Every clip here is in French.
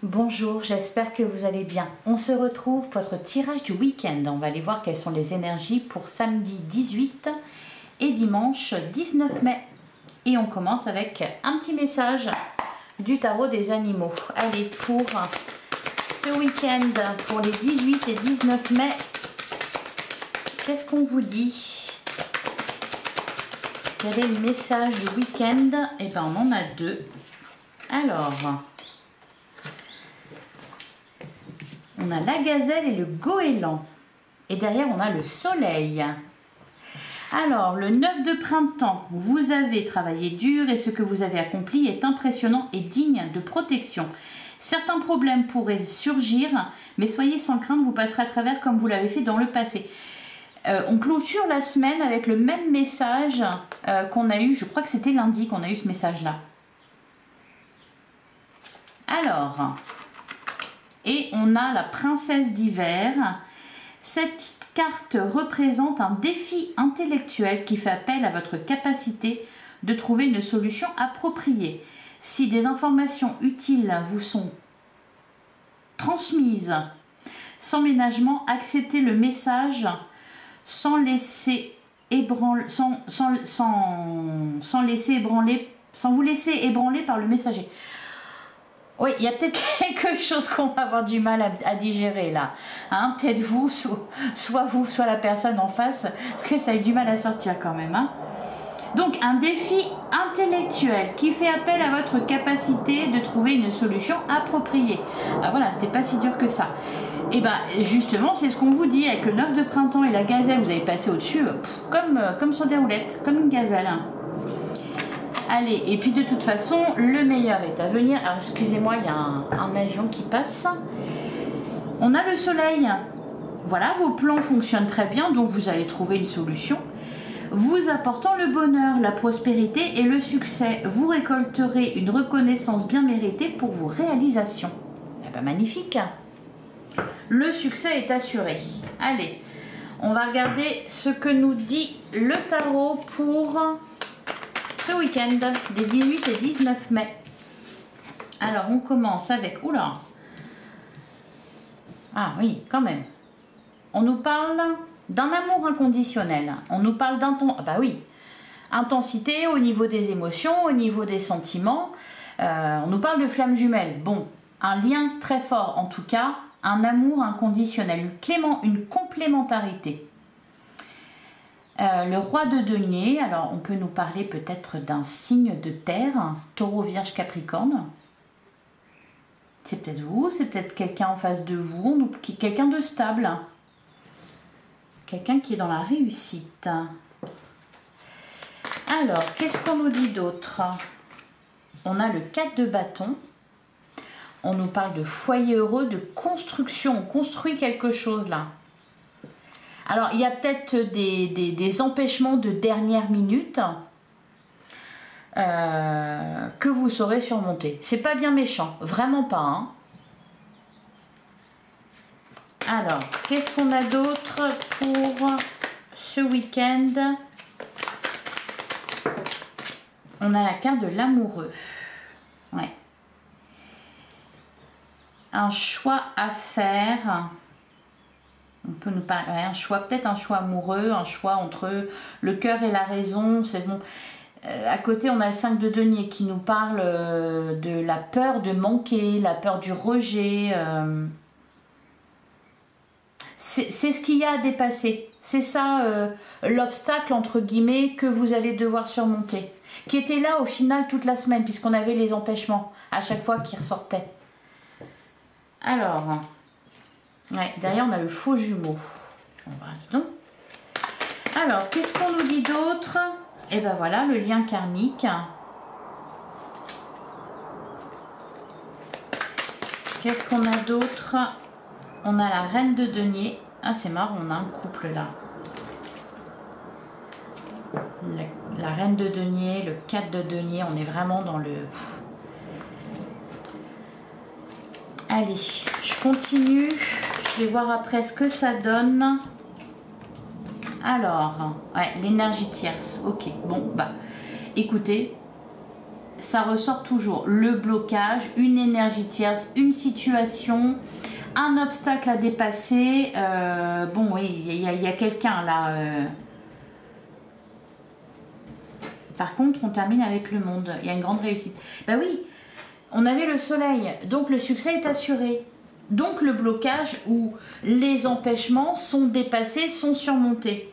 Bonjour, j'espère que vous allez bien. On se retrouve pour votre tirage du week-end. On va aller voir quelles sont les énergies pour samedi 18 et dimanche 19 mai. Et on commence avec un petit message du tarot des animaux. Allez, pour ce week-end, pour les 18 et 19 mai, qu'est-ce qu'on vous dit? Quel est le message du week-end? Eh bien, on en a deux. Alors... on a la gazelle et le goéland. Et derrière, on a le soleil. Alors, le 9 de printemps, vous avez travaillé dur et ce que vous avez accompli est impressionnant et digne de protection. Certains problèmes pourraient surgir, mais soyez sans crainte, vous passerez à travers comme vous l'avez fait dans le passé. On clôture la semaine avec le même message qu'on a eu, je crois que c'était lundi qu'on a eu ce message-là. Alors... et on a la princesse d'hiver. Cette carte représente un défi intellectuel qui fait appel à votre capacité de trouver une solution appropriée. Si des informations utiles vous sont transmises sans ménagement, acceptez le message sans vous laisser ébranler par le messager. Oui, il y a peut-être quelque chose qu'on va avoir du mal à digérer là. Hein, peut-être vous, soit vous, soit la personne en face, parce que ça a eu du mal à sortir quand même. Hein. Donc, un défi intellectuel qui fait appel à votre capacité de trouver une solution appropriée. Ah, voilà, c'était pas si dur que ça. Et bien, justement, c'est ce qu'on vous dit. Avec le 9 de printemps et la gazelle, vous avez passé au-dessus, comme sur des roulettes, comme une gazelle. Hein. Allez, et puis de toute façon, le meilleur est à venir. Alors, excusez-moi, il y a un avion qui passe. On a le soleil. Voilà, vos plans fonctionnent très bien, donc vous allez trouver une solution. Vous apportant le bonheur, la prospérité et le succès, vous récolterez une reconnaissance bien méritée pour vos réalisations. Eh bien, magnifique. Le succès est assuré. Allez, on va regarder ce que nous dit le tarot pour... ce week-end des 18 et 19 mai. Alors, on commence avec... oula! Ah oui, quand même. On nous parle d'un amour inconditionnel. On nous parle intensité au niveau des émotions, au niveau des sentiments. On nous parle de flammes jumelles. Bon, un lien très fort en tout cas. Un amour inconditionnel. Une complémentarité. Le roi de denier, alors on peut nous parler peut-être d'un signe de terre, taureau, vierge, capricorne. C'est peut-être vous, c'est peut-être quelqu'un en face de vous, quelqu'un de stable. Quelqu'un qui est dans la réussite. Alors, qu'est-ce qu'on nous dit d'autre? On a le 4 de bâton. On nous parle de foyer heureux, de construction. On construit quelque chose là. Alors, il y a peut-être des empêchements de dernière minute que vous saurez surmonter. C'est pas bien méchant, vraiment pas. Hein. Alors, qu'est-ce qu'on a d'autre pour ce week-end? On a la carte de l'amoureux. Ouais. Un choix à faire... on peut nous parler un choix, peut-être un choix amoureux, un choix entre le cœur et la raison. C'est bon. À côté, on a le 5 de denier qui nous parle de la peur de manquer, la peur du rejet. C'est ce qu'il y a à dépasser. C'est ça l'obstacle, entre guillemets, que vous allez devoir surmonter. Qui était là au final toute la semaine, puisqu'on avait les empêchements à chaque fois qui ressortaient. Alors... ouais, derrière on a le faux jumeau. Alors, qu'est-ce qu'on nous dit d'autre? Et ben voilà, le lien karmique. Qu'est-ce qu'on a d'autre? On a la reine de denier. Ah, c'est marrant, on a un couple là. La reine de denier, le 4 de denier, on est vraiment dans le... Allez, je continue. Je vais voir après ce que ça donne. Alors, ouais, l'énergie tierce. Ok, bon, bah, écoutez, ça ressort toujours. Le blocage, une énergie tierce, une situation, un obstacle à dépasser. Bon, oui, il y a quelqu'un là. Par contre, on termine avec le monde. Il y a une grande réussite. Ben oui, on avait le soleil. Donc, le succès est assuré. Donc, le blocage ou les empêchements sont dépassés, sont surmontés.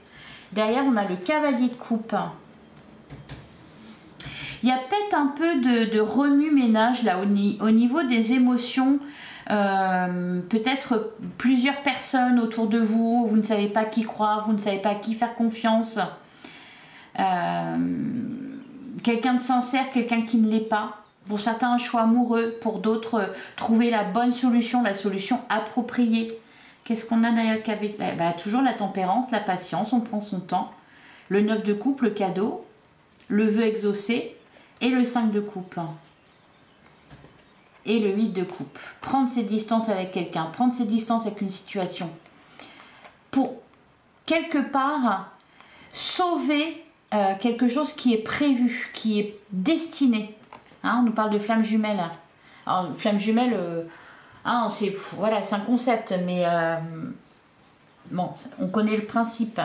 Derrière, on a le cavalier de coupe. Il y a peut-être un peu de remue-ménage là au niveau des émotions. Peut-être plusieurs personnes autour de vous. Vous ne savez pas qui croire, vous ne savez pas à qui faire confiance. Quelqu'un de sincère, quelqu'un qui ne l'est pas. Pour certains, un choix amoureux. Pour d'autres, trouver la bonne solution, la solution appropriée. Qu'est-ce qu'on a derrière le cavalier? Toujours la tempérance, la patience, on prend son temps. Le 9 de coupe, le cadeau. Le vœu exaucé. Et le 5 de coupe. Et le 8 de coupe. Prendre ses distances avec quelqu'un. Prendre ses distances avec une situation. Pour, quelque part, sauver quelque chose qui est prévu, qui est destiné. Hein, on nous parle de flamme jumelle. Alors, flamme jumelle, voilà, c'est un concept, mais bon, on connaît le principe.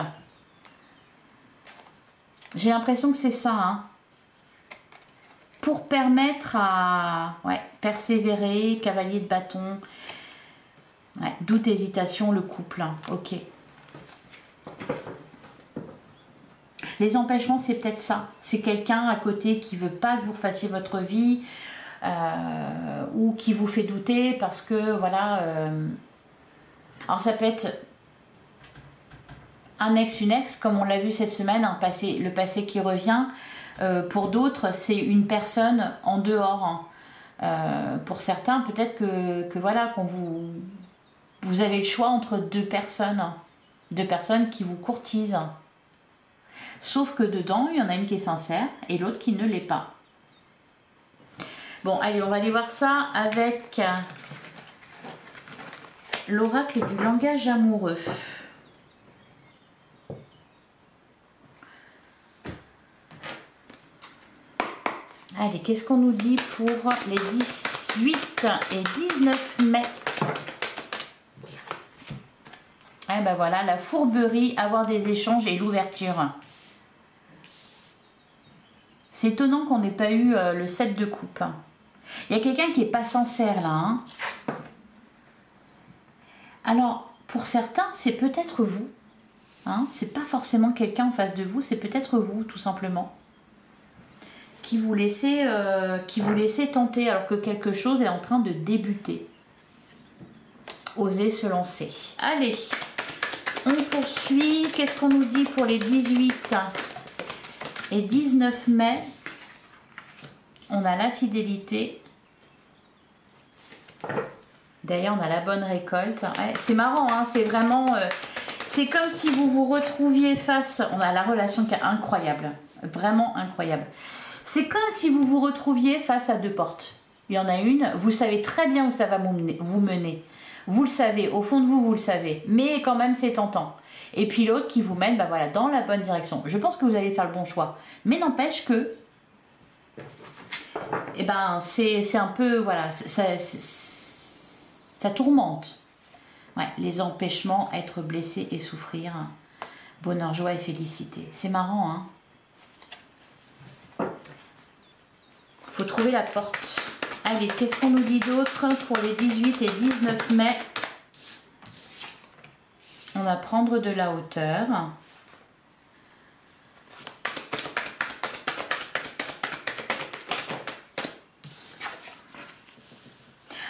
J'ai l'impression que c'est ça. Hein. Pour permettre à persévérer, cavalier de bâton, doute, hésitation, le couple. Hein. Ok. Les empêchements, c'est peut-être ça. C'est quelqu'un à côté qui ne veut pas que vous fassiez votre vie ou qui vous fait douter parce que, voilà... Alors, ça peut être un ex, une ex, comme on l'a vu cette semaine, le passé qui revient. Pour d'autres, c'est une personne en dehors. Hein. Pour certains, peut-être que voilà, quand vous avez le choix entre deux personnes qui vous courtisent. Sauf que dedans, il y en a une qui est sincère et l'autre qui ne l'est pas. Bon, allez, on va aller voir ça avec l'oracle du langage amoureux. Allez, qu'est-ce qu'on nous dit pour les 18 et 19 mai? Eh ben voilà, la fourberie, avoir des échanges et l'ouverture. C'est étonnant qu'on n'ait pas eu le 7 de coupe. Il y a quelqu'un qui n'est pas sincère là. Hein. Alors, pour certains, c'est peut-être vous. Hein. C'est pas forcément quelqu'un en face de vous, c'est peut-être vous, tout simplement. Qui vous laissez tenter alors que quelque chose est en train de débuter. Osez se lancer. Allez, on poursuit. Qu'est-ce qu'on nous dit pour les 18 et 19 mai? On a la fidélité. D'ailleurs, on a la bonne récolte. Ouais, c'est marrant, hein, c'est vraiment... c'est comme si vous vous retrouviez face... On a la relation qui est incroyable. Vraiment incroyable. C'est comme si vous vous retrouviez face à deux portes. Il y en a une, vous savez très bien où ça va vous mener. Vous le savez, au fond de vous, vous le savez. Mais quand même, c'est tentant. Et puis l'autre qui vous mène voilà, dans la bonne direction. Je pense que vous allez faire le bon choix. Mais n'empêche que... c'est un peu... Voilà, ça tourmente. Ouais, les empêchements, être blessé et souffrir. Bonheur, joie et félicité. C'est marrant, hein. Faut trouver la porte. Allez, qu'est-ce qu'on nous dit d'autre pour les 18 et 19 mai? On va prendre de la hauteur.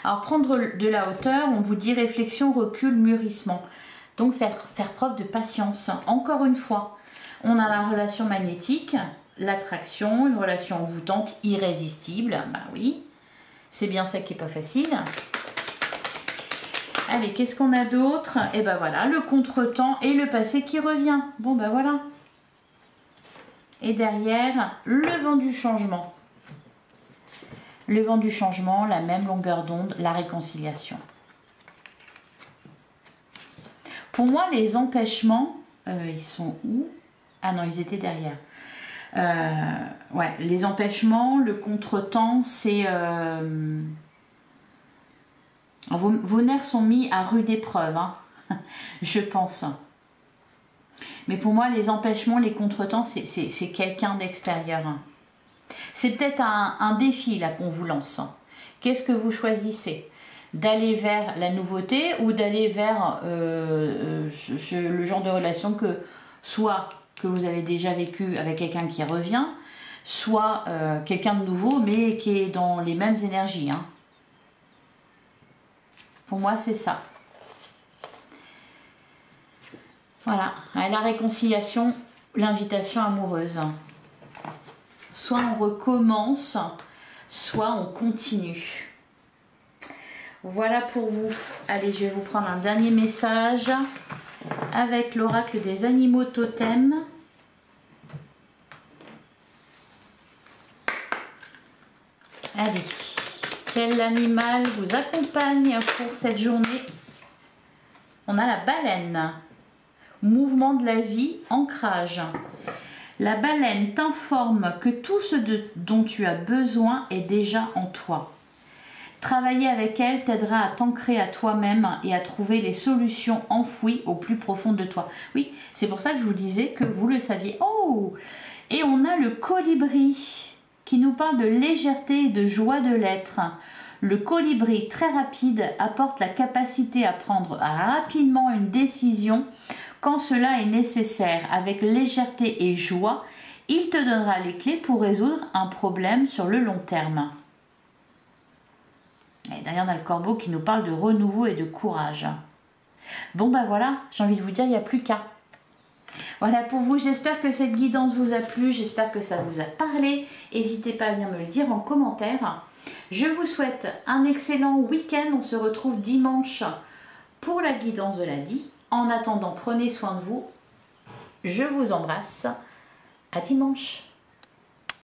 Alors, prendre de la hauteur, on vous dit réflexion, recul, mûrissement. Donc, faire preuve de patience. Encore une fois, on a la relation magnétique, l'attraction, une relation envoûtante, irrésistible. Bah oui, c'est bien ça qui n'est pas facile. Allez, qu'est-ce qu'on a d'autre? Et ben voilà, le contretemps et le passé qui revient. Bon ben voilà. Et derrière, le vent du changement. Le vent du changement, la même longueur d'onde, la réconciliation. Pour moi, les empêchements, ils sont où? Ah non, ils étaient derrière. Ouais, les empêchements, le contretemps, c'est... Vos nerfs sont mis à rude épreuve, hein, je pense. Mais pour moi, les empêchements, les contretemps, c'est quelqu'un d'extérieur. C'est peut-être un défi là qu'on vous lance. Qu'est-ce que vous choisissez? D'aller vers la nouveauté ou d'aller vers le genre de relation que soit que vous avez déjà vécu avec quelqu'un qui revient, soit quelqu'un de nouveau mais qui est dans les mêmes énergies, hein. Pour moi, c'est ça. Voilà, la réconciliation, l'invitation amoureuse. Soit on recommence, soit on continue. Voilà pour vous. Allez, je vais vous prendre un dernier message avec l'oracle des animaux totems. Allez, quel animal vous accompagne pour cette journée? On a la baleine. Mouvement de la vie, ancrage. La baleine t'informe que tout ce dont tu as besoin est déjà en toi. Travailler avec elle t'aidera à t'ancrer à toi-même et à trouver les solutions enfouies au plus profond de toi. Oui, c'est pour ça que je vous disais que vous le saviez. Oh! Et on a le colibri qui nous parle de légèreté et de joie de l'être. Le colibri très rapide apporte la capacité à prendre rapidement une décision quand cela est nécessaire. Avec légèreté et joie, il te donnera les clés pour résoudre un problème sur le long terme. Et d'ailleurs, on a le corbeau qui nous parle de renouveau et de courage. Bon, ben voilà, j'ai envie de vous dire, il n'y a plus qu'à. Voilà pour vous, j'espère que cette guidance vous a plu, j'espère que ça vous a parlé. N'hésitez pas à venir me le dire en commentaire. Je vous souhaite un excellent week-end. On se retrouve dimanche pour la guidance de lundi. En attendant, prenez soin de vous. Je vous embrasse. À dimanche.